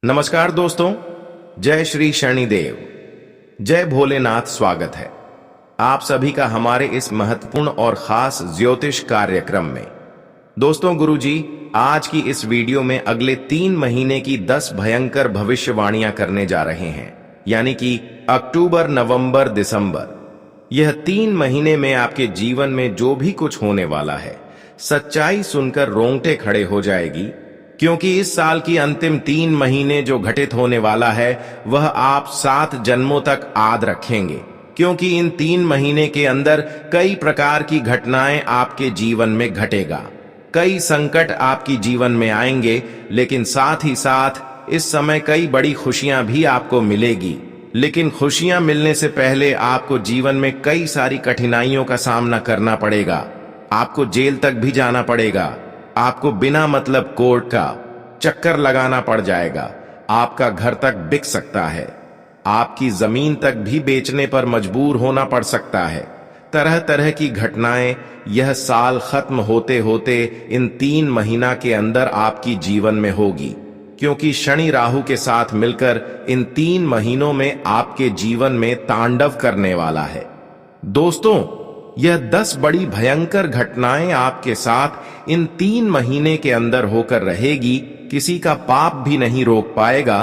नमस्कार दोस्तों, जय श्री शनिदेव, जय भोलेनाथ। स्वागत है आप सभी का हमारे इस महत्वपूर्ण और खास ज्योतिष कार्यक्रम में। दोस्तों, गुरुजी आज की इस वीडियो में अगले 3 महीने की 10 भयंकर भविष्यवाणियां करने जा रहे हैं, यानी कि अक्टूबर, नवंबर, दिसंबर। यह 3 महीने में आपके जीवन में जो भी कुछ होने वाला है, सच्चाई सुनकर रोंगटे खड़े हो जाएगी, क्योंकि इस साल की अंतिम 3 महीने जो घटित होने वाला है वह आप 7 जन्मों तक याद रखेंगे। क्योंकि इन 3 महीने के अंदर कई प्रकार की घटनाएं आपके जीवन में घटेगा, कई संकट आपकी जीवन में आएंगे, लेकिन साथ ही साथ इस समय कई बड़ी खुशियां भी आपको मिलेगी। लेकिन खुशियां मिलने से पहले आपको जीवन में कई सारी कठिनाइयों का सामना करना पड़ेगा। आपको जेल तक भी जाना पड़ेगा, आपको बिना मतलब कोर्ट का चक्कर लगाना पड़ जाएगा, आपका घर तक बिक सकता है, आपकी जमीन तक भी बेचने पर मजबूर होना पड़ सकता है। तरह तरह की घटनाएं यह साल खत्म होते होते इन 3 महीना के अंदर आपकी जीवन में होगी, क्योंकि शनि राहु के साथ मिलकर इन 3 महीनों में आपके जीवन में तांडव करने वाला है। दोस्तों, यह 10 बड़ी भयंकर घटनाएं आपके साथ इन 3 महीने के अंदर होकर रहेगी। किसी का पाप भी नहीं रोक पाएगा,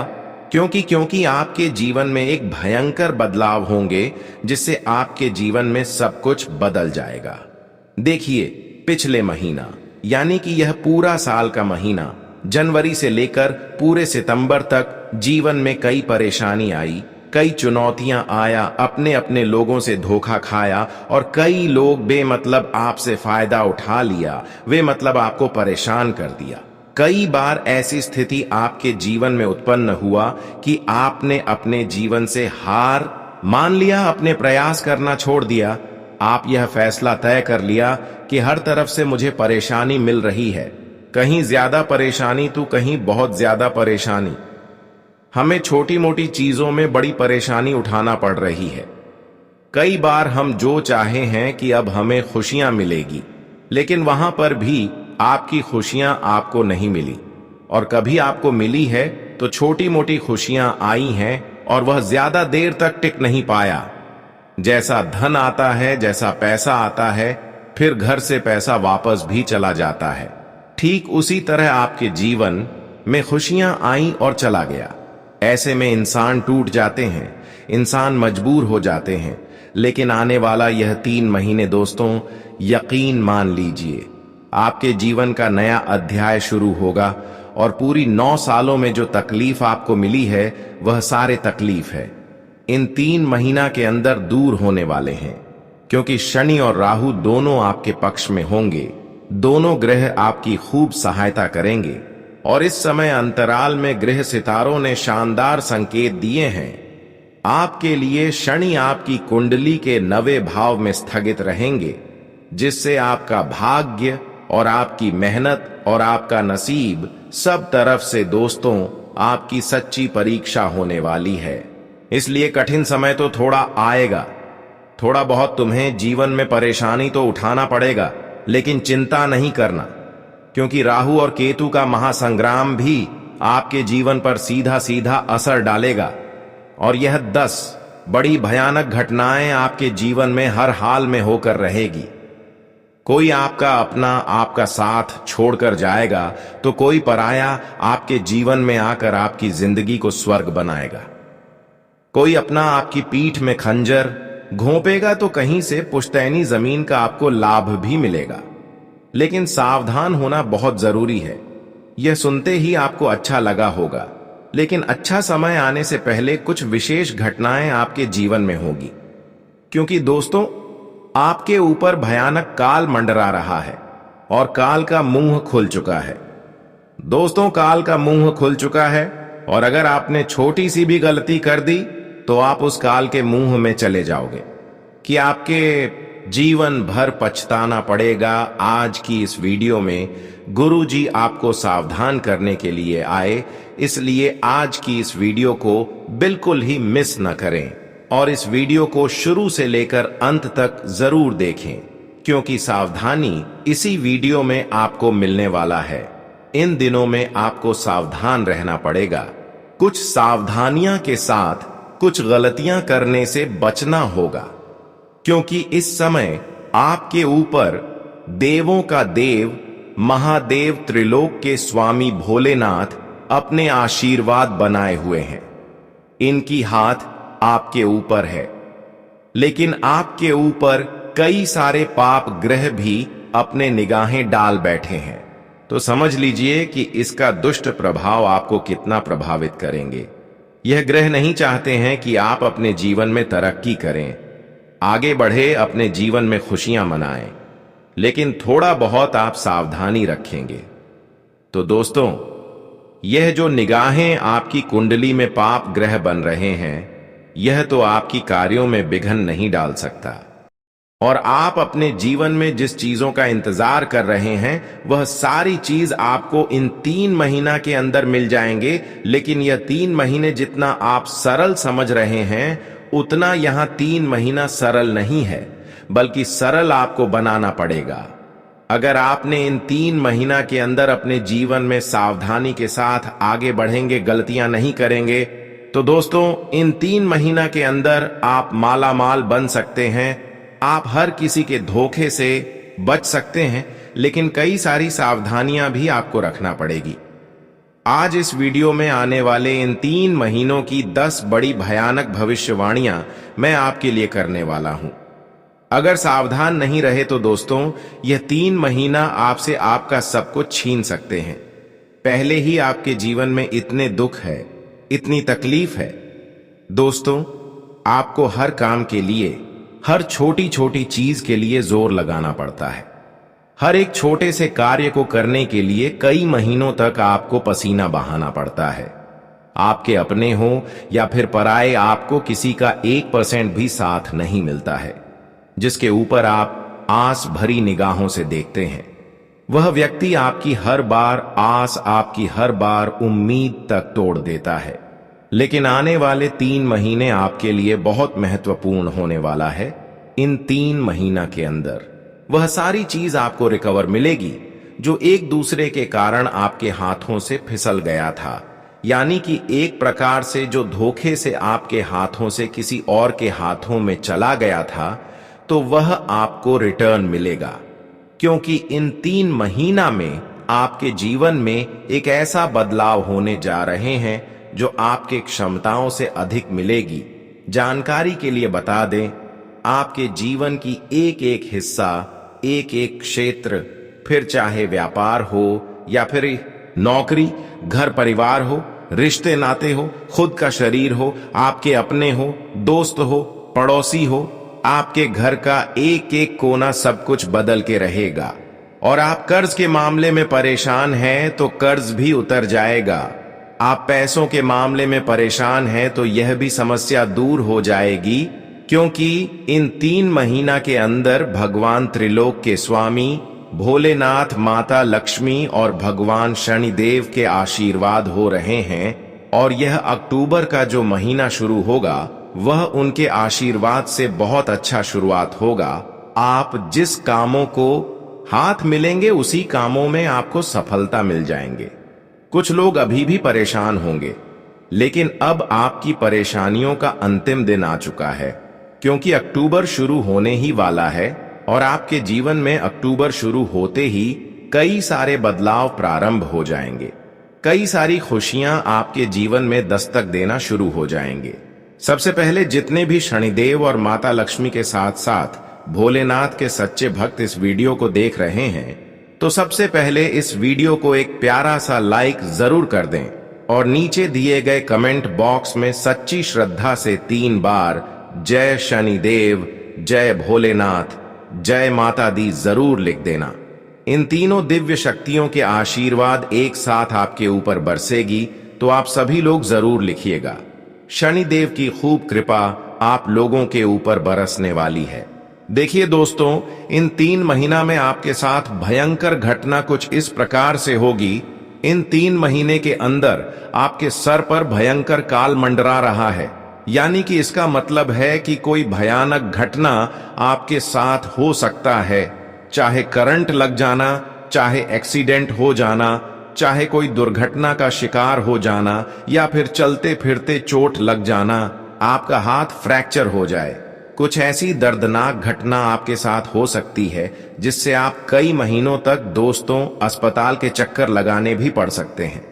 क्योंकि आपके जीवन में एक भयंकर बदलाव होंगे, जिससे आपके जीवन में सब कुछ बदल जाएगा। देखिए, पिछले महीना यानी कि यह पूरा साल का महीना, जनवरी से लेकर पूरे सितंबर तक जीवन में कई परेशानी आई, कई चुनौतियां आया, अपने अपने लोगों से धोखा खाया और कई लोग बेमतलब आपसे फायदा उठा लिया, वे मतलब आपको परेशान कर दिया। कई बार ऐसी स्थिति आपके जीवन में उत्पन्न हुआ कि आपने अपने जीवन से हार मान लिया, अपने प्रयास करना छोड़ दिया। आप यह फैसला तय कर लिया कि हर तरफ से मुझे परेशानी मिल रही है, कहीं ज्यादा परेशानी तो कहीं बहुत ज्यादा परेशानी। हमें छोटी मोटी चीजों में बड़ी परेशानी उठाना पड़ रही है। कई बार हम जो चाहे हैं कि अब हमें खुशियां मिलेगी, लेकिन वहां पर भी आपकी खुशियां आपको नहीं मिली, और कभी आपको मिली है तो छोटी मोटी खुशियां आई हैं और वह ज्यादा देर तक टिक नहीं पाया। जैसा धन आता है, जैसा पैसा आता है, फिर घर से पैसा वापस भी चला जाता है। ठीक उसी तरह आपके जीवन में खुशियां आई और चला गया। ऐसे में इंसान टूट जाते हैं, इंसान मजबूर हो जाते हैं। लेकिन आने वाला यह 3 महीने दोस्तों, यकीन मान लीजिए, आपके जीवन का नया अध्याय शुरू होगा, और पूरी 9 सालों में जो तकलीफ आपको मिली है वह सारे तकलीफ है इन 3 महीना के अंदर दूर होने वाले हैं। क्योंकि शनि और राहु दोनों आपके पक्ष में होंगे, दोनों ग्रह आपकी खूब सहायता करेंगे, और इस समय अंतराल में ग्रह सितारों ने शानदार संकेत दिए हैं। आपके लिए शनि आपकी कुंडली के 9वें भाव में स्थगित रहेंगे, जिससे आपका भाग्य और आपकी मेहनत और आपका नसीब सब तरफ से दोस्तों आपकी सच्ची परीक्षा होने वाली है। इसलिए कठिन समय तो थोड़ा आएगा, थोड़ा बहुत तुम्हें जीवन में परेशानी तो उठाना पड़ेगा, लेकिन चिंता नहीं करना, क्योंकि राहु और केतु का महासंग्राम भी आपके जीवन पर सीधा सीधा असर डालेगा, और यह 10 बड़ी भयानक घटनाएं आपके जीवन में हर हाल में होकर रहेगी। कोई आपका अपना आपका साथ छोड़कर जाएगा, तो कोई पराया आपके जीवन में आकर आपकी जिंदगी को स्वर्ग बनाएगा। कोई अपना आपकी पीठ में खंजर घोंपेगा, तो कहीं से पुश्तैनी जमीन का आपको लाभ भी मिलेगा। लेकिन सावधान होना बहुत जरूरी है। यह सुनते ही आपको अच्छा लगा होगा, लेकिन अच्छा समय आने से पहले कुछ विशेष घटनाएं आपके जीवन में होगी, क्योंकि दोस्तों आपके ऊपर भयानक काल मंडरा रहा है, और काल का मुंह खुल चुका है। दोस्तों, काल का मुंह खुल चुका है, और अगर आपने छोटी सी भी गलती कर दी तो आप उस काल के मुंह में चले जाओगे कि आपके जीवन भर पछताना पड़ेगा। आज की इस वीडियो में गुरुजी आपको सावधान करने के लिए आए, इसलिए आज की इस वीडियो को बिल्कुल ही मिस न करें, और इस वीडियो को शुरू से लेकर अंत तक जरूर देखें, क्योंकि सावधानी इसी वीडियो में आपको मिलने वाला है। इन दिनों में आपको सावधान रहना पड़ेगा। कुछ सावधानियां के साथ कुछ गलतियां करने से बचना होगा, क्योंकि इस समय आपके ऊपर देवों का देव महादेव त्रिलोक के स्वामी भोलेनाथ अपने आशीर्वाद बनाए हुए हैं। इनकी हाथ आपके ऊपर है, लेकिन आपके ऊपर कई सारे पाप ग्रह भी अपने निगाहें डाल बैठे हैं। तो समझ लीजिए कि इसका दुष्ट प्रभाव आपको कितना प्रभावित करेंगे। यह ग्रह नहीं चाहते हैं कि आप अपने जीवन में तरक्की करें, आगे बढ़े, अपने जीवन में खुशियां मनाएं, लेकिन थोड़ा बहुत आप सावधानी रखेंगे। तो दोस्तों, यह जो निगाहें आपकी कुंडली में पाप ग्रह बन रहे हैं, यह तो आपकी कार्यों में विघ्न नहीं डाल सकता। और आप अपने जीवन में जिस चीजों का इंतजार कर रहे हैं, वह सारी चीज आपको इन 3 महीना के अंदर मिल जाएंगे। लेकिन यह 3 महीने जितना आप सरल समझ रहे हैं, उतना यहां 3 महीना सरल नहीं है, बल्कि सरल आपको बनाना पड़ेगा। अगर आपने इन 3 महीना के अंदर अपने जीवन में सावधानी के साथ आगे बढ़ेंगे, गलतियां नहीं करेंगे, तो दोस्तों, इन 3 महीना के अंदर आप माला माल बन सकते हैं। आप हर किसी के धोखे से बच सकते हैं, लेकिन कई सारी सावधानियां भी आपको रखना पड़ेगी। आज इस वीडियो में आने वाले इन 3 महीनों की 10 बड़ी भयानक भविष्यवाणियां मैं आपके लिए करने वाला हूं। अगर सावधान नहीं रहे तो दोस्तों, यह 3 महीना आपसे आपका सब कुछ छीन सकते हैं। पहले ही आपके जीवन में इतने दुख है, इतनी तकलीफ है। दोस्तों, आपको हर काम के लिए, हर छोटी छोटी चीज के लिए जोर लगाना पड़ता है। हर एक छोटे से कार्य को करने के लिए कई महीनों तक आपको पसीना बहाना पड़ता है। आपके अपने हो या फिर पराए, आपको किसी का 1% भी साथ नहीं मिलता है। जिसके ऊपर आप आस भरी निगाहों से देखते हैं, वह व्यक्ति आपकी हर बार आस, आपकी हर बार उम्मीद तक तोड़ देता है। लेकिन आने वाले 3 महीने आपके लिए बहुत महत्वपूर्ण होने वाला है। इन 3 महीना के अंदर वह सारी चीज आपको रिकवर मिलेगी जो एक दूसरे के कारण आपके हाथों से फिसल गया था। यानी कि एक प्रकार से जो धोखे से आपके हाथों से किसी और के हाथों में चला गया था, तो वह आपको रिटर्न मिलेगा। क्योंकि इन 3 महीना में आपके जीवन में एक ऐसा बदलाव होने जा रहे हैं जो आपके क्षमताओं से अधिक मिलेगी। जानकारी के लिए बता दें, आपके जीवन की एक एक हिस्सा, एक एक क्षेत्र, फिर चाहे व्यापार हो या फिर नौकरी, घर परिवार हो, रिश्ते नाते हो, खुद का शरीर हो, आपके अपने हो, दोस्त हो, पड़ोसी हो, आपके घर का एक एक कोना सब कुछ बदल के रहेगा। और आप कर्ज के मामले में परेशान हैं तो कर्ज भी उतर जाएगा। आप पैसों के मामले में परेशान हैं तो यह भी समस्या दूर हो जाएगी, क्योंकि इन 3 महीना के अंदर भगवान त्रिलोक के स्वामी भोलेनाथ, माता लक्ष्मी और भगवान शनिदेव के आशीर्वाद हो रहे हैं। और यह अक्टूबर का जो महीना शुरू होगा, वह उनके आशीर्वाद से बहुत अच्छा शुरुआत होगा। आप जिस कामों को हाथ मिलेंगे, उसी कामों में आपको सफलता मिल जाएंगे। कुछ लोग अभी भी परेशान होंगे, लेकिन अब आपकी परेशानियों का अंतिम दिन आ चुका है, क्योंकि अक्टूबर शुरू होने ही वाला है। और आपके जीवन में अक्टूबर शुरू होते ही कई सारे बदलाव प्रारंभ हो जाएंगे। कई सारी खुशियां आपके जीवन में दस्तक देना शुरू हो जाएंगे। सबसे पहले, जितने भी शनिदेव और माता लक्ष्मी के साथ साथ भोलेनाथ के सच्चे भक्त इस वीडियो को देख रहे हैं, तो सबसे पहले इस वीडियो को एक प्यारा सा लाइक जरूर कर दें और नीचे दिए गए कमेंट बॉक्स में सच्ची श्रद्धा से 3 बार जय शनिदेव, जय भोलेनाथ, जय माता दी जरूर लिख देना। इन तीनों दिव्य शक्तियों के आशीर्वाद एक साथ आपके ऊपर बरसेगी, तो आप सभी लोग जरूर लिखिएगा। शनिदेव की खूब कृपा आप लोगों के ऊपर बरसने वाली है। देखिए दोस्तों, इन 3 महीना में आपके साथ भयंकर घटना कुछ इस प्रकार से होगी। इन 3 महीने के अंदर आपके सर पर भयंकर काल मंडरा रहा है। यानी कि इसका मतलब है कि कोई भयानक घटना आपके साथ हो सकता है। चाहे करंट लग जाना, चाहे एक्सीडेंट हो जाना, चाहे कोई दुर्घटना का शिकार हो जाना या फिर चलते फिरते चोट लग जाना, आपका हाथ फ्रैक्चर हो जाए, कुछ ऐसी दर्दनाक घटना आपके साथ हो सकती है जिससे आप कई महीनों तक दोस्तों अस्पताल के चक्कर लगाने भी पड़ सकते हैं।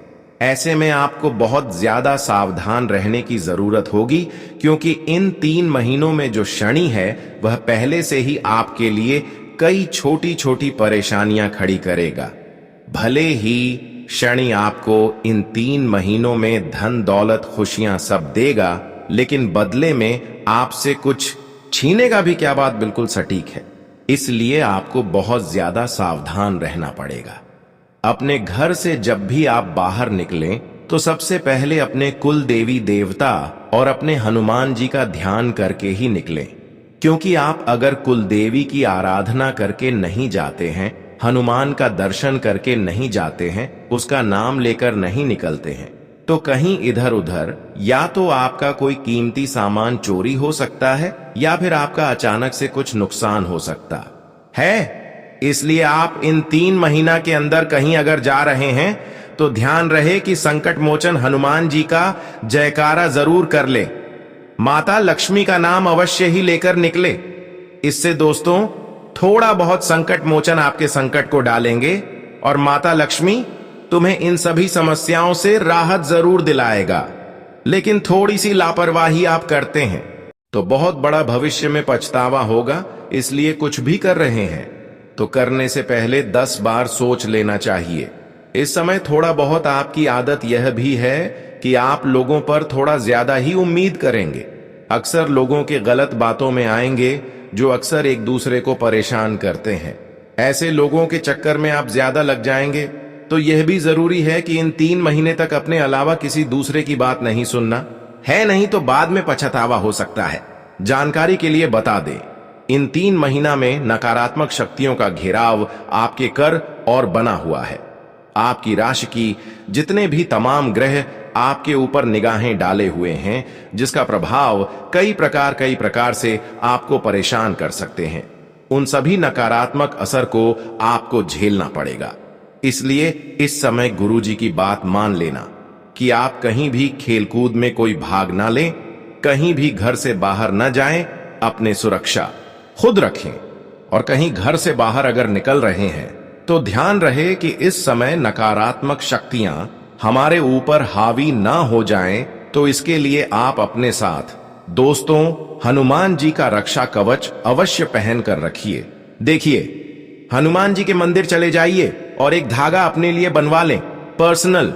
ऐसे में आपको बहुत ज्यादा सावधान रहने की जरूरत होगी, क्योंकि इन 3 महीनों में जो शनि है वह पहले से ही आपके लिए कई छोटी छोटी परेशानियां खड़ी करेगा। भले ही शनि आपको इन 3 महीनों में धन दौलत खुशियां सब देगा, लेकिन बदले में आपसे कुछ छीनेगा भी। क्या बात बिल्कुल सटीक है। इसलिए आपको बहुत ज्यादा सावधान रहना पड़ेगा। अपने घर से जब भी आप बाहर निकलें तो सबसे पहले अपने कुल देवी देवता और अपने हनुमान जी का ध्यान करके ही निकलें, क्योंकि आप अगर कुल देवी की आराधना करके नहीं जाते हैं, हनुमान का दर्शन करके नहीं जाते हैं, उसका नाम लेकर नहीं निकलते हैं, तो कहीं इधर उधर या तो आपका कोई कीमती सामान चोरी हो सकता है या फिर आपका अचानक से कुछ नुकसान हो सकता है। इसलिए आप इन 3 महीना के अंदर कहीं अगर जा रहे हैं तो ध्यान रहे कि संकट मोचन हनुमान जी का जयकारा जरूर कर ले, माता लक्ष्मी का नाम अवश्य ही लेकर निकले। इससे दोस्तों थोड़ा बहुत संकट मोचन आपके संकट को डालेंगे और माता लक्ष्मी तुम्हें इन सभी समस्याओं से राहत जरूर दिलाएगा। लेकिन थोड़ी सी लापरवाही आप करते हैं तो बहुत बड़ा भविष्य में पछतावा होगा। इसलिए कुछ भी कर रहे हैं तो करने से पहले 10 बार सोच लेना चाहिए। इस समय थोड़ा बहुत आपकी आदत यह भी है कि आप लोगों पर थोड़ा ज्यादा ही उम्मीद करेंगे। अक्सर लोगों के गलत बातों में आएंगे जो अक्सर एक दूसरे को परेशान करते हैं। ऐसे लोगों के चक्कर में आप ज्यादा लग जाएंगे। तो यह भी जरूरी है कि इन 3 महीने तक अपने अलावा किसी दूसरे की बात नहीं सुनना है, नहीं तो बाद में पछतावा हो सकता है। जानकारी के लिए बता दें, इन 3 महीना में नकारात्मक शक्तियों का घेराव आपके कर और बना हुआ है। आपकी राशि की जितने भी तमाम ग्रह आपके ऊपर निगाहें डाले हुए हैं, जिसका प्रभाव कई प्रकार से आपको परेशान कर सकते हैं, उन सभी नकारात्मक असर को आपको झेलना पड़ेगा। इसलिए इस समय गुरु जी की बात मान लेना कि आप कहीं भी खेलकूद में कोई भाग ना लें, कहीं भी घर से बाहर न जाएं, अपने सुरक्षा खुद रखें। और कहीं घर से बाहर अगर निकल रहे हैं तो ध्यान रहे कि इस समय नकारात्मक शक्तियां हमारे ऊपर हावी ना हो जाएं, तो इसके लिए आप अपने साथ दोस्तों हनुमान जी का रक्षा कवच अवश्य पहन कर रखिए। देखिए, हनुमान जी के मंदिर चले जाइए और एक धागा अपने लिए बनवा लें, पर्सनल,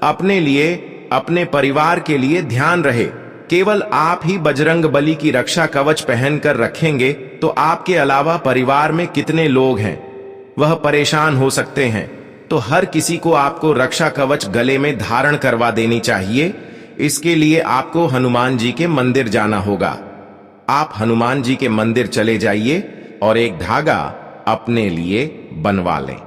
अपने लिए, अपने परिवार के लिए। ध्यान रहे केवल आप ही बजरंग बली की रक्षा कवच पहनकर रखेंगे तो आपके अलावा परिवार में कितने लोग हैं वह परेशान हो सकते हैं। तो हर किसी को आपको रक्षा कवच गले में धारण करवा देनी चाहिए। इसके लिए आपको हनुमान जी के मंदिर जाना होगा। आप हनुमान जी के मंदिर चले जाइए और एक धागा अपने लिए बनवा लें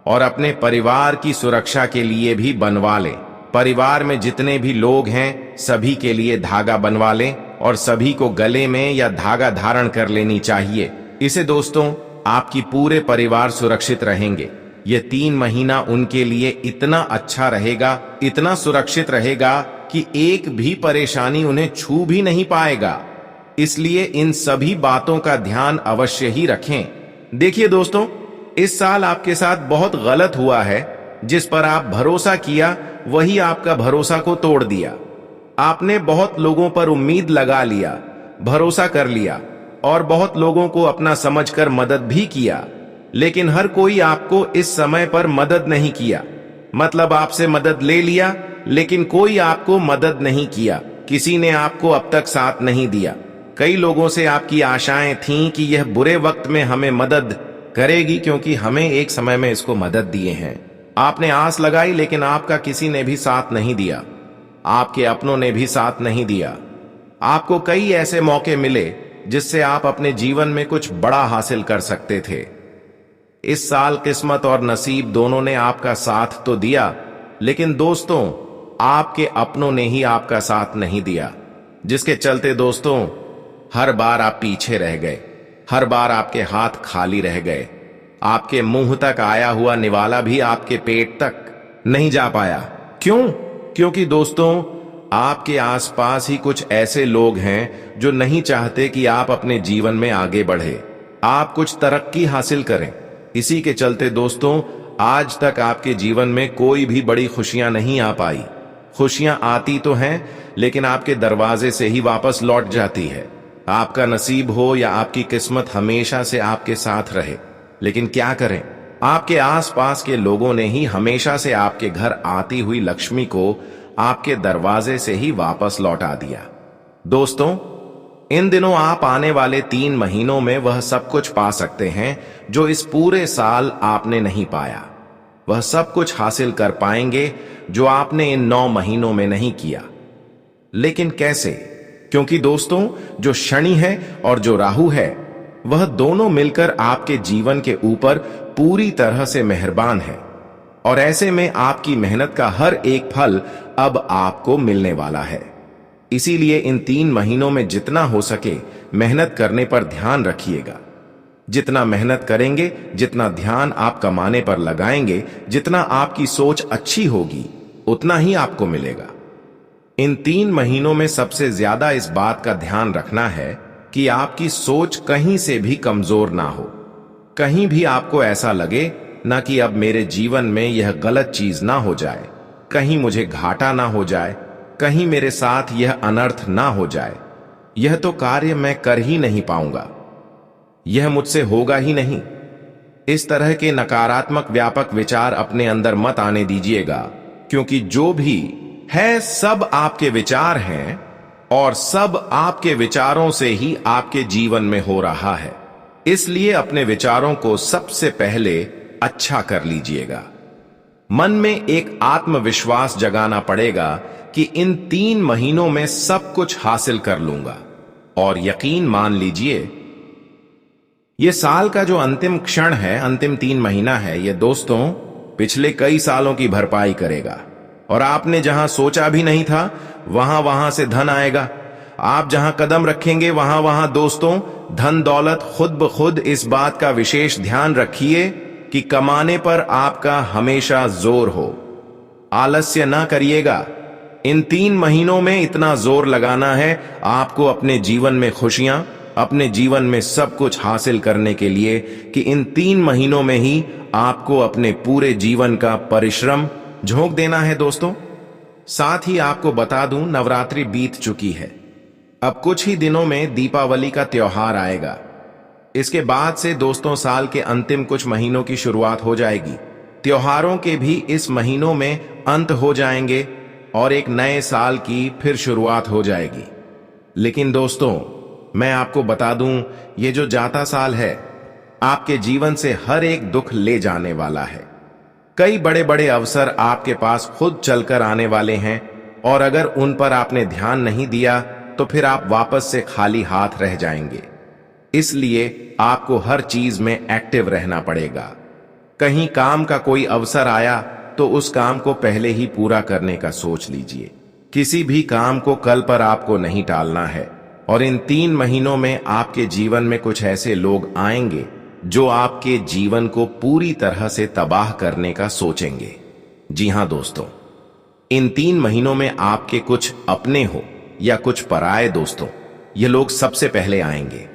और अपने परिवार की सुरक्षा के लिए भी बनवा लें। परिवार में जितने भी लोग हैं सभी के लिए धागा बनवा लें और सभी को गले में या धागा धारण कर लेनी चाहिए। इसे दोस्तों आपकी पूरे परिवार सुरक्षित रहेंगे। ये 3 महीना उनके लिए इतना अच्छा रहेगा, इतना सुरक्षित रहेगा कि एक भी परेशानी उन्हें छू भी नहीं पाएगा। इसलिए इन सभी बातों का ध्यान अवश्य ही रखें। देखिए दोस्तों, इस साल आपके साथ बहुत गलत हुआ है। जिस पर आप भरोसा किया वही आपका भरोसा को तोड़ दिया। आपने बहुत लोगों पर उम्मीद लगा लिया, भरोसा कर लिया और बहुत लोगों को अपना समझकर मदद भी किया, लेकिन हर कोई आपको इस समय पर मदद नहीं किया। मतलब आपसे मदद ले लिया लेकिन कोई आपको मदद नहीं किया। किसी ने आपको अब तक साथ नहीं दिया। कई लोगों से आपकी आशाएं थीं कि यह बुरे वक्त में हमें मदद करेगी, क्योंकि हमें एक समय में इसको मदद दिए हैं। आपने आस लगाई लेकिन आपका किसी ने भी साथ नहीं दिया, आपके अपनों ने भी साथ नहीं दिया। आपको कई ऐसे मौके मिले जिससे आप अपने जीवन में कुछ बड़ा हासिल कर सकते थे। इस साल किस्मत और नसीब दोनों ने आपका साथ तो दिया, लेकिन दोस्तों आपके अपनों ने ही आपका साथ नहीं दिया, जिसके चलते दोस्तों हर बार आप पीछे रह गए, हर बार आपके हाथ खाली रह गए। आपके मुंह तक आया हुआ निवाला भी आपके पेट तक नहीं जा पाया। क्यों? क्योंकि दोस्तों, आपके आसपास ही कुछ ऐसे लोग हैं जो नहीं चाहते कि आप अपने जीवन में आगे बढ़े, आप कुछ तरक्की हासिल करें। इसी के चलते दोस्तों, आज तक आपके जीवन में कोई भी बड़ी खुशियां नहीं आ पाई। खुशियां आती तो हैं, लेकिन आपके दरवाजे से ही वापस लौट जाती है। आपका नसीब हो या आपकी किस्मत हमेशा से आपके साथ रहे, लेकिन क्या करें, आपके आसपास के लोगों ने ही हमेशा से आपके घर आती हुई लक्ष्मी को आपके दरवाजे से ही वापस लौटा दिया। दोस्तों, इन दिनों आप आने वाले 3 महीनों में वह सब कुछ पा सकते हैं जो इस पूरे साल आपने नहीं पाया। वह सब कुछ हासिल कर पाएंगे जो आपने इन 9 महीनों में नहीं किया। लेकिन कैसे? क्योंकि दोस्तों, जो शनि है और जो राहु है, वह दोनों मिलकर आपके जीवन के ऊपर पूरी तरह से मेहरबान है, और ऐसे में आपकी मेहनत का हर एक फल अब आपको मिलने वाला है। इसीलिए इन 3 महीनों में जितना हो सके मेहनत करने पर ध्यान रखिएगा। जितना मेहनत करेंगे, जितना ध्यान आप कमाने पर लगाएंगे, जितना आपकी सोच अच्छी होगी, उतना ही आपको मिलेगा। इन 3 महीनों में सबसे ज्यादा इस बात का ध्यान रखना है कि आपकी सोच कहीं से भी कमजोर ना हो। कहीं भी आपको ऐसा लगे ना कि अब मेरे जीवन में यह गलत चीज ना हो जाए, कहीं मुझे घाटा ना हो जाए, कहीं मेरे साथ यह अनर्थ ना हो जाए, यह तो कार्य मैं कर ही नहीं पाऊंगा, यह मुझसे होगा ही नहीं। इस तरह के नकारात्मक व्यापक विचार अपने अंदर मत आने दीजिएगा, क्योंकि जो भी है सब आपके विचार हैं, और सब आपके विचारों से ही आपके जीवन में हो रहा है। इसलिए अपने विचारों को सबसे पहले अच्छा कर लीजिएगा। मन में एक आत्मविश्वास जगाना पड़ेगा कि इन 3 महीनों में सब कुछ हासिल कर लूंगा, और यकीन मान लीजिए, यह साल का जो अंतिम क्षण है, अंतिम 3 महीना है, यह दोस्तों पिछले कई सालों की भरपाई करेगा। और आपने जहां सोचा भी नहीं था, वहां से धन आएगा। आप जहां कदम रखेंगे, वहां दोस्तों धन दौलत खुद ब खुद। इस बात का विशेष ध्यान रखिए कि कमाने पर आपका हमेशा जोर हो। आलस्य ना करिएगा। इन 3 महीनों में इतना जोर लगाना है आपको अपने जीवन में खुशियां, अपने जीवन में सब कुछ हासिल करने के लिए, कि इन 3 महीनों में ही आपको अपने पूरे जीवन का परिश्रम झोंक देना है दोस्तों। साथ ही आपको बता दूं, नवरात्रि बीत चुकी है। अब कुछ ही दिनों में दीपावली का त्योहार आएगा। इसके बाद से दोस्तों साल के अंतिम कुछ महीनों की शुरुआत हो जाएगी। त्योहारों के भी इस महीनों में अंत हो जाएंगे और एक नए साल की फिर शुरुआत हो जाएगी। लेकिन दोस्तों, मैं आपको बता दूं, ये जो जाता साल है आपके जीवन से हर एक दुख ले जाने वाला है। कई बड़े बड़े अवसर आपके पास खुद चलकर आने वाले हैं, और अगर उन पर आपने ध्यान नहीं दिया तो फिर आप वापस से खाली हाथ रह जाएंगे। इसलिए आपको हर चीज में एक्टिव रहना पड़ेगा। कहीं काम का कोई अवसर आया तो उस काम को पहले ही पूरा करने का सोच लीजिए। किसी भी काम को कल पर आपको नहीं टालना है। और इन 3 महीनों में आपके जीवन में कुछ ऐसे लोग आएंगे जो आपके जीवन को पूरी तरह से तबाह करने का सोचेंगे। जी हां दोस्तों, इन 3 महीनों में आपके कुछ अपने हो या कुछ पराये दोस्तों, ये लोग सबसे पहले आएंगे।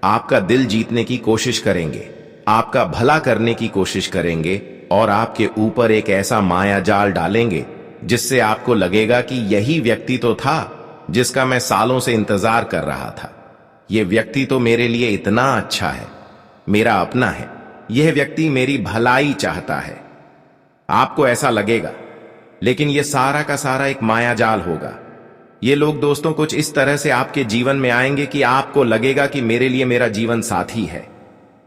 आपका दिल जीतने की कोशिश करेंगे, आपका भला करने की कोशिश करेंगे, और आपके ऊपर एक ऐसा माया जाल डालेंगे जिससे आपको लगेगा कि यही व्यक्ति तो था जिसका मैं सालों से इंतजार कर रहा था। यह व्यक्ति तो मेरे लिए इतना अच्छा है, मेरा अपना है, यह व्यक्ति मेरी भलाई चाहता है। आपको ऐसा लगेगा, लेकिन यह सारा का सारा एक माया जाल होगा। ये लोग दोस्तों कुछ इस तरह से आपके जीवन में आएंगे कि आपको लगेगा कि मेरे लिए मेरा जीवन साथी है,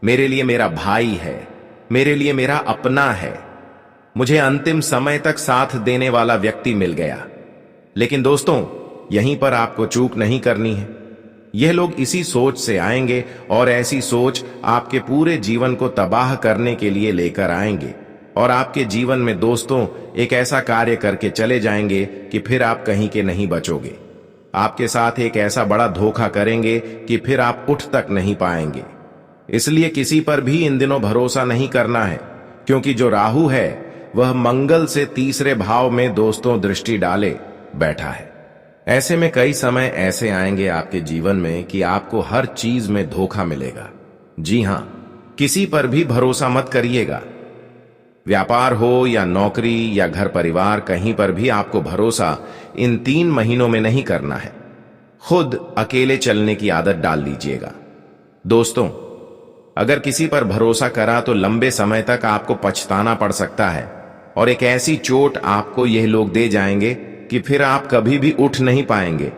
मेरे लिए मेरा भाई है, मेरे लिए मेरा अपना है, मुझे अंतिम समय तक साथ देने वाला व्यक्ति मिल गया। लेकिन दोस्तों, यहीं पर आपको चूक नहीं करनी है। यह लोग इसी सोच से आएंगे और ऐसी सोच आपके पूरे जीवन को तबाह करने के लिए लेकर आएंगे, और आपके जीवन में दोस्तों एक ऐसा कार्य करके चले जाएंगे कि फिर आप कहीं के नहीं बचोगे। आपके साथ एक ऐसा बड़ा धोखा करेंगे कि फिर आप उठ तक नहीं पाएंगे। इसलिए किसी पर भी इन दिनों भरोसा नहीं करना है, क्योंकि जो राहु है वह मंगल से तीसरे भाव में दोस्तों दृष्टि डाले बैठा है। ऐसे में कई समय ऐसे आएंगे आपके जीवन में कि आपको हर चीज में धोखा मिलेगा। जी हां, किसी पर भी भरोसा मत करिएगा। व्यापार हो या नौकरी या घर परिवार, कहीं पर भी आपको भरोसा इन 3 महीनों में नहीं करना है। खुद अकेले चलने की आदत डाल लीजिएगा। दोस्तों, अगर किसी पर भरोसा करा तो लंबे समय तक आपको पछताना पड़ सकता है और एक ऐसी चोट आपको यह लोग दे जाएंगे कि फिर आप कभी भी उठ नहीं पाएंगे,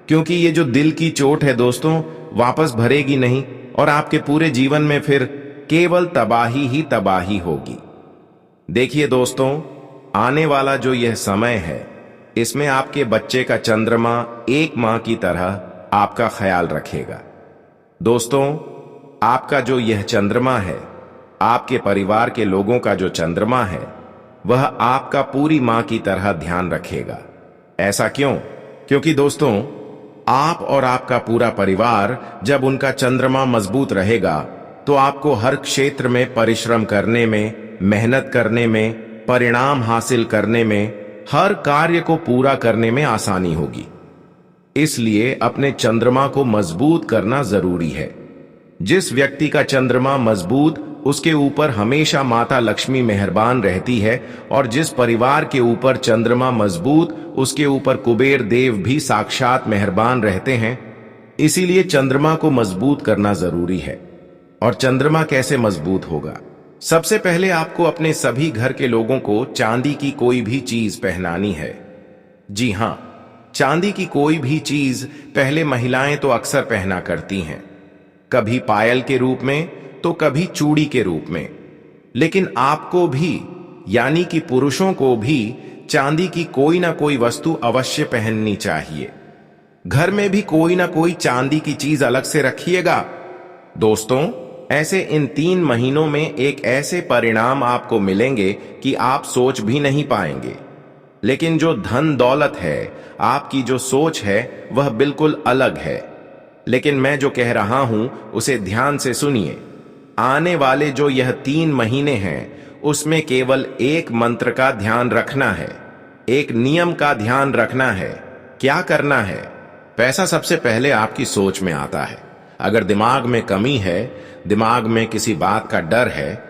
क्योंकि ये जो दिल की चोट है दोस्तों, वापस भरेगी नहीं और आपके पूरे जीवन में फिर केवल तबाही ही तबाही होगी। देखिए दोस्तों, आने वाला जो यह समय है, इसमें आपके बच्चे का चंद्रमा एक मां की तरह आपका ख्याल रखेगा। दोस्तों, आपका जो यह चंद्रमा है, आपके परिवार के लोगों का जो चंद्रमा है, वह आपका पूरी मां की तरह ध्यान रखेगा। ऐसा क्यों? क्योंकि दोस्तों, आप और आपका पूरा परिवार जब उनका चंद्रमा मजबूत रहेगा तो आपको हर क्षेत्र में परिश्रम करने में, मेहनत करने में, परिणाम हासिल करने में, हर कार्य को पूरा करने में आसानी होगी। इसलिए अपने चंद्रमा को मजबूत करना जरूरी है। जिस व्यक्ति का चंद्रमा मजबूत, उसके ऊपर हमेशा माता लक्ष्मी मेहरबान रहती है, और जिस परिवार के ऊपर चंद्रमा मजबूत, उसके ऊपर कुबेर देव भी साक्षात मेहरबान रहते हैं। इसीलिए चंद्रमा को मजबूत करना जरूरी है। और चंद्रमा कैसे मजबूत होगा? सबसे पहले आपको अपने सभी घर के लोगों को चांदी की कोई भी चीज पहनानी है। जी हां, चांदी की कोई भी चीज पहले महिलाएं तो अक्सर पहना करती हैं, कभी पायल के रूप में तो कभी चूड़ी के रूप में। लेकिन आपको भी, यानी कि पुरुषों को भी, चांदी की कोई ना कोई वस्तु अवश्य पहननी चाहिए। घर में भी कोई ना कोई चांदी की चीज अलग से रखिएगा। दोस्तों, ऐसे इन 3 महीनों में एक ऐसे परिणाम आपको मिलेंगे कि आप सोच भी नहीं पाएंगे। लेकिन जो धन दौलत है, आपकी जो सोच है, वह बिल्कुल अलग है। लेकिन मैं जो कह रहा हूं उसे ध्यान से सुनिए। आने वाले जो यह 3 महीने हैं, उसमें केवल एक मंत्र का ध्यान रखना है, एक नियम का ध्यान रखना है। क्या करना है? पैसा सबसे पहले आपकी सोच में आता है। अगर दिमाग में कमी है, दिमाग में किसी बात का डर है,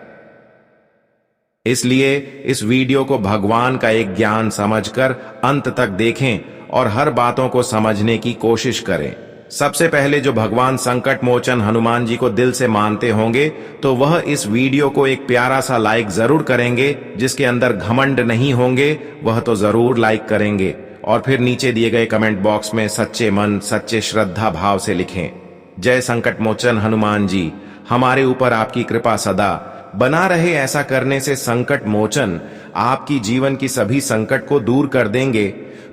इसलिए इस वीडियो को भगवान का एक ज्ञान समझकर अंत तक देखें और हर बातों को समझने की कोशिश करें। सबसे पहले जो भगवान संकट मोचन हनुमान जी को दिल से मानते होंगे तो वह इस वीडियो को एक प्यारा सा लाइक जरूर करेंगे। जिसके अंदर घमंड नहीं होंगे वह तो जरूर लाइक करेंगे, और फिर नीचे दिए गए कमेंट बॉक्स में सच्चे मन, सच्चे श्रद्धा भाव से लिखें, जय संकट मोचन हनुमान जी, हमारे ऊपर आपकी कृपा सदा बना रहे। ऐसा करने से संकट मोचन आपकी जीवन की सभी संकट को दूर कर देंगे।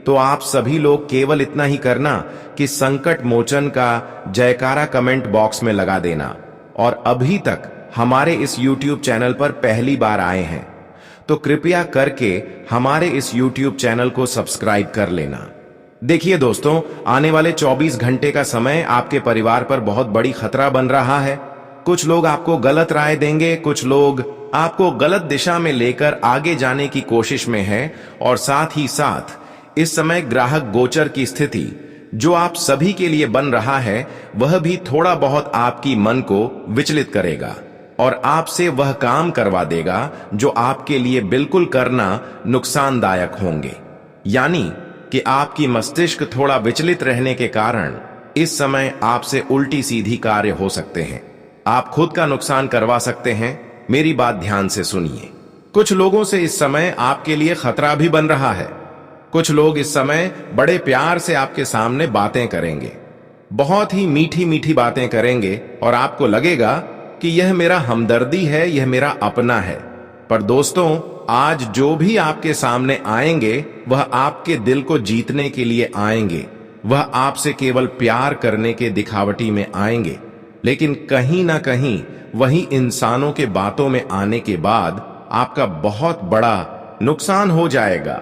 तो आप सभी लोग केवल इतना ही करना कि संकट मोचन का जयकारा कमेंट बॉक्स में लगा देना। और अभी तक हमारे इस YouTube चैनल पर पहली बार आए हैं तो कृपया करके हमारे इस YouTube चैनल को सब्सक्राइब कर लेना। देखिए दोस्तों, आने वाले 24 घंटे का समय आपके परिवार पर बहुत बड़ी खतरा बन रहा है। कुछ लोग आपको गलत राय देंगे, कुछ लोग आपको गलत दिशा में लेकर आगे जाने की कोशिश में हैं, और साथ ही साथ इस समय ग्राहक गोचर की स्थिति जो आप सभी के लिए बन रहा है, वह भी थोड़ा बहुत आपकी मन को विचलित करेगा और आपसे वह काम करवा देगा जो आपके लिए बिल्कुल करना नुकसानदायक होंगे। यानी कि आपकी मस्तिष्क थोड़ा विचलित रहने के कारण इस समय आपसे उल्टी सीधी कार्य हो सकते हैं। आप खुद का नुकसान करवा सकते हैं। मेरी बात ध्यान से सुनिए। कुछ लोगों से इस समय आपके लिए खतरा भी बन रहा है। कुछ लोग इस समय बड़े प्यार से आपके सामने बातें करेंगे, बहुत ही मीठी मीठी बातें करेंगे, और आपको लगेगा कि यह मेरा हमदर्दी है, यह मेरा अपना है। पर दोस्तों, आज जो भी आपके सामने आएंगे वह आपके दिल को जीतने के लिए आएंगे। वह आपसे केवल प्यार करने के दिखावटी में आएंगे, लेकिन कहीं ना कहीं वही इंसानों के बातों में आने के बाद आपका बहुत बड़ा नुकसान हो जाएगा।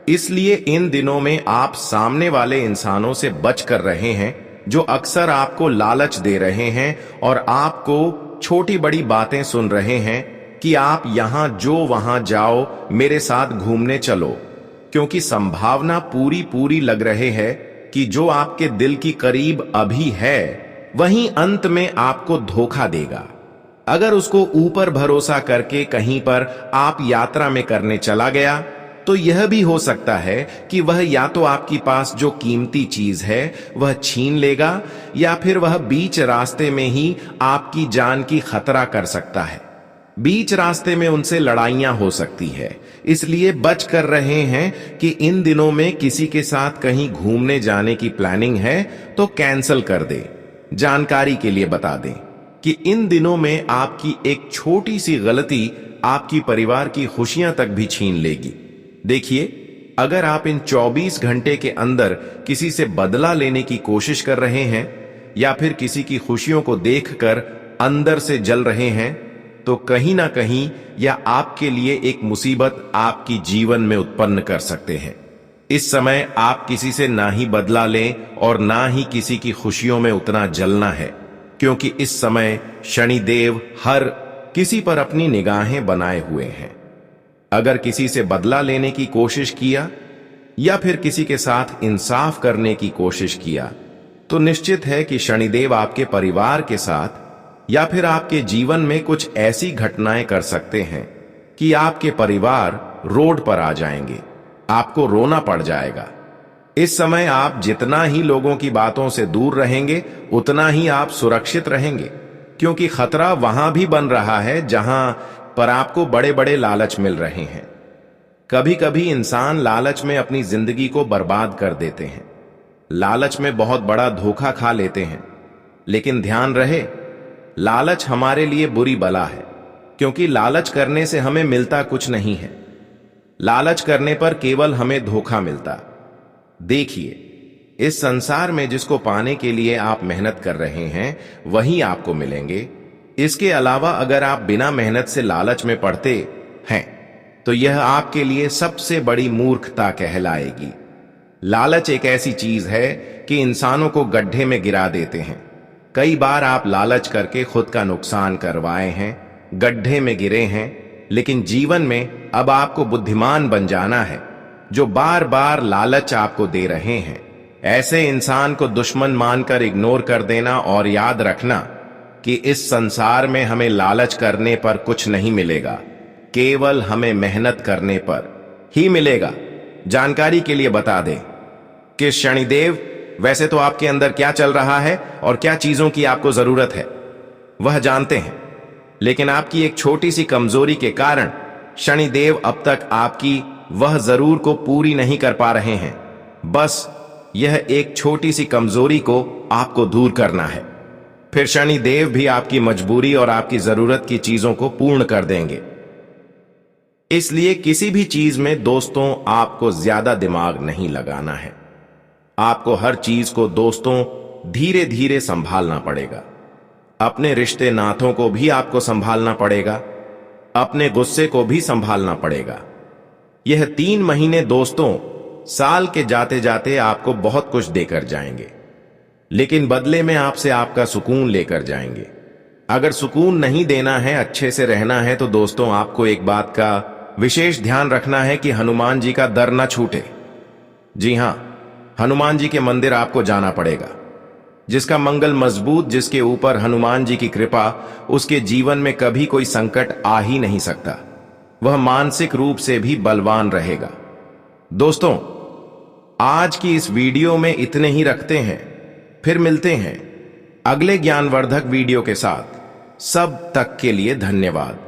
इसलिए इन दिनों में आप सामने वाले इंसानों से बच कर रहे हैं जो अक्सर आपको लालच दे रहे हैं और आपको छोटी बड़ी बातें सुन रहे हैं कि आप यहां जो वहां जाओ, मेरे साथ घूमने चलो, क्योंकि संभावना पूरी पूरी लग रहे है कि जो आपके दिल की करीब अभी है वहीं अंत में आपको धोखा देगा। अगर उसको ऊपर भरोसा करके कहीं पर आप यात्रा में करने चला गया तो यह भी हो सकता है कि वह या तो आपके पास जो कीमती चीज है वह छीन लेगा, या फिर वह बीच रास्ते में ही आपकी जान की खतरा कर सकता है। बीच रास्ते में उनसे लड़ाइयां हो सकती है, इसलिए बच कर रहे हैं कि इन दिनों में किसी के साथ कहीं घूमने जाने की प्लानिंग है तो कैंसिल कर दे। जानकारी के लिए बता दें कि इन दिनों में आपकी एक छोटी सी गलती आपकी परिवार की खुशियां तक भी छीन लेगी। देखिए, अगर आप इन 24 घंटे के अंदर किसी से बदला लेने की कोशिश कर रहे हैं या फिर किसी की खुशियों को देखकर अंदर से जल रहे हैं, तो कहीं ना कहीं यह आपके लिए एक मुसीबत आपकी जीवन में उत्पन्न कर सकते हैं। इस समय आप किसी से ना ही बदला लें और ना ही किसी की खुशियों में उतना जलना है, क्योंकि इस समय शनिदेव हर किसी पर अपनी निगाहें बनाए हुए हैं। अगर किसी से बदला लेने की कोशिश किया या फिर किसी के साथ इंसाफ करने की कोशिश किया तो निश्चित है कि शनिदेव आपके परिवार के साथ या फिर आपके जीवन में कुछ ऐसी घटनाएं कर सकते हैं कि आपके परिवार रोड पर आ जाएंगे, आपको रोना पड़ जाएगा। इस समय आप जितना ही लोगों की बातों से दूर रहेंगे उतना ही आप सुरक्षित रहेंगे, क्योंकि खतरा वहां भी बन रहा है जहां पर आपको बड़े बड़े लालच मिल रहे हैं। कभी कभी इंसान लालच में अपनी जिंदगी को बर्बाद कर देते हैं, लालच में बहुत बड़ा धोखा खा लेते हैं। लेकिन ध्यान रहे, लालच हमारे लिए बुरी बला है, क्योंकि लालच करने से हमें मिलता कुछ नहीं है। लालच करने पर केवल हमें धोखा मिलता। देखिए, इस संसार में जिसको पाने के लिए आप मेहनत कर रहे हैं वही आपको मिलेंगे। इसके अलावा अगर आप बिना मेहनत से लालच में पड़ते हैं तो यह आपके लिए सबसे बड़ी मूर्खता कहलाएगी। लालच एक ऐसी चीज है कि इंसानों को गड्ढे में गिरा देते हैं। कई बार आप लालच करके खुद का नुकसान करवाए हैं, गड्ढे में गिरे हैं, लेकिन जीवन में अब आपको बुद्धिमान बन जाना है। जो बार बार लालच आपको दे रहे हैं, ऐसे इंसान को दुश्मन मानकर इग्नोर कर देना और याद रखना कि इस संसार में हमें लालच करने पर कुछ नहीं मिलेगा, केवल हमें मेहनत करने पर ही मिलेगा। जानकारी के लिए बता दें कि शनिदेव वैसे तो आपके अंदर क्या चल रहा है और क्या चीजों की आपको जरूरत है वह जानते हैं, लेकिन आपकी एक छोटी सी कमजोरी के कारण शनिदेव अब तक आपकी वह जरूर को पूरी नहीं कर पा रहे हैं। बस यह एक छोटी सी कमजोरी को आपको दूर करना है, फिर शनिदेव भी आपकी मजबूरी और आपकी जरूरत की चीजों को पूर्ण कर देंगे। इसलिए किसी भी चीज में दोस्तों आपको ज्यादा दिमाग नहीं लगाना है। आपको हर चीज को दोस्तों धीरे धीरे संभालना पड़ेगा। अपने रिश्ते नातों को भी आपको संभालना पड़ेगा, अपने गुस्से को भी संभालना पड़ेगा। यह 3 महीने दोस्तों साल के जाते जाते आपको बहुत कुछ देकर जाएंगे, लेकिन बदले में आपसे आपका सुकून लेकर जाएंगे। अगर सुकून नहीं देना है, अच्छे से रहना है, तो दोस्तों आपको एक बात का विशेष ध्यान रखना है कि हनुमान जी का दर न छूटे। जी हां, हनुमान जी के मंदिर आपको जाना पड़ेगा। जिसका मंगल मजबूत, जिसके ऊपर हनुमान जी की कृपा, उसके जीवन में कभी कोई संकट आ ही नहीं सकता। वह मानसिक रूप से भी बलवान रहेगा। दोस्तों, आज की इस वीडियो में इतने ही रखते हैं, फिर मिलते हैं अगले ज्ञानवर्धक वीडियो के साथ। सब तक के लिए धन्यवाद।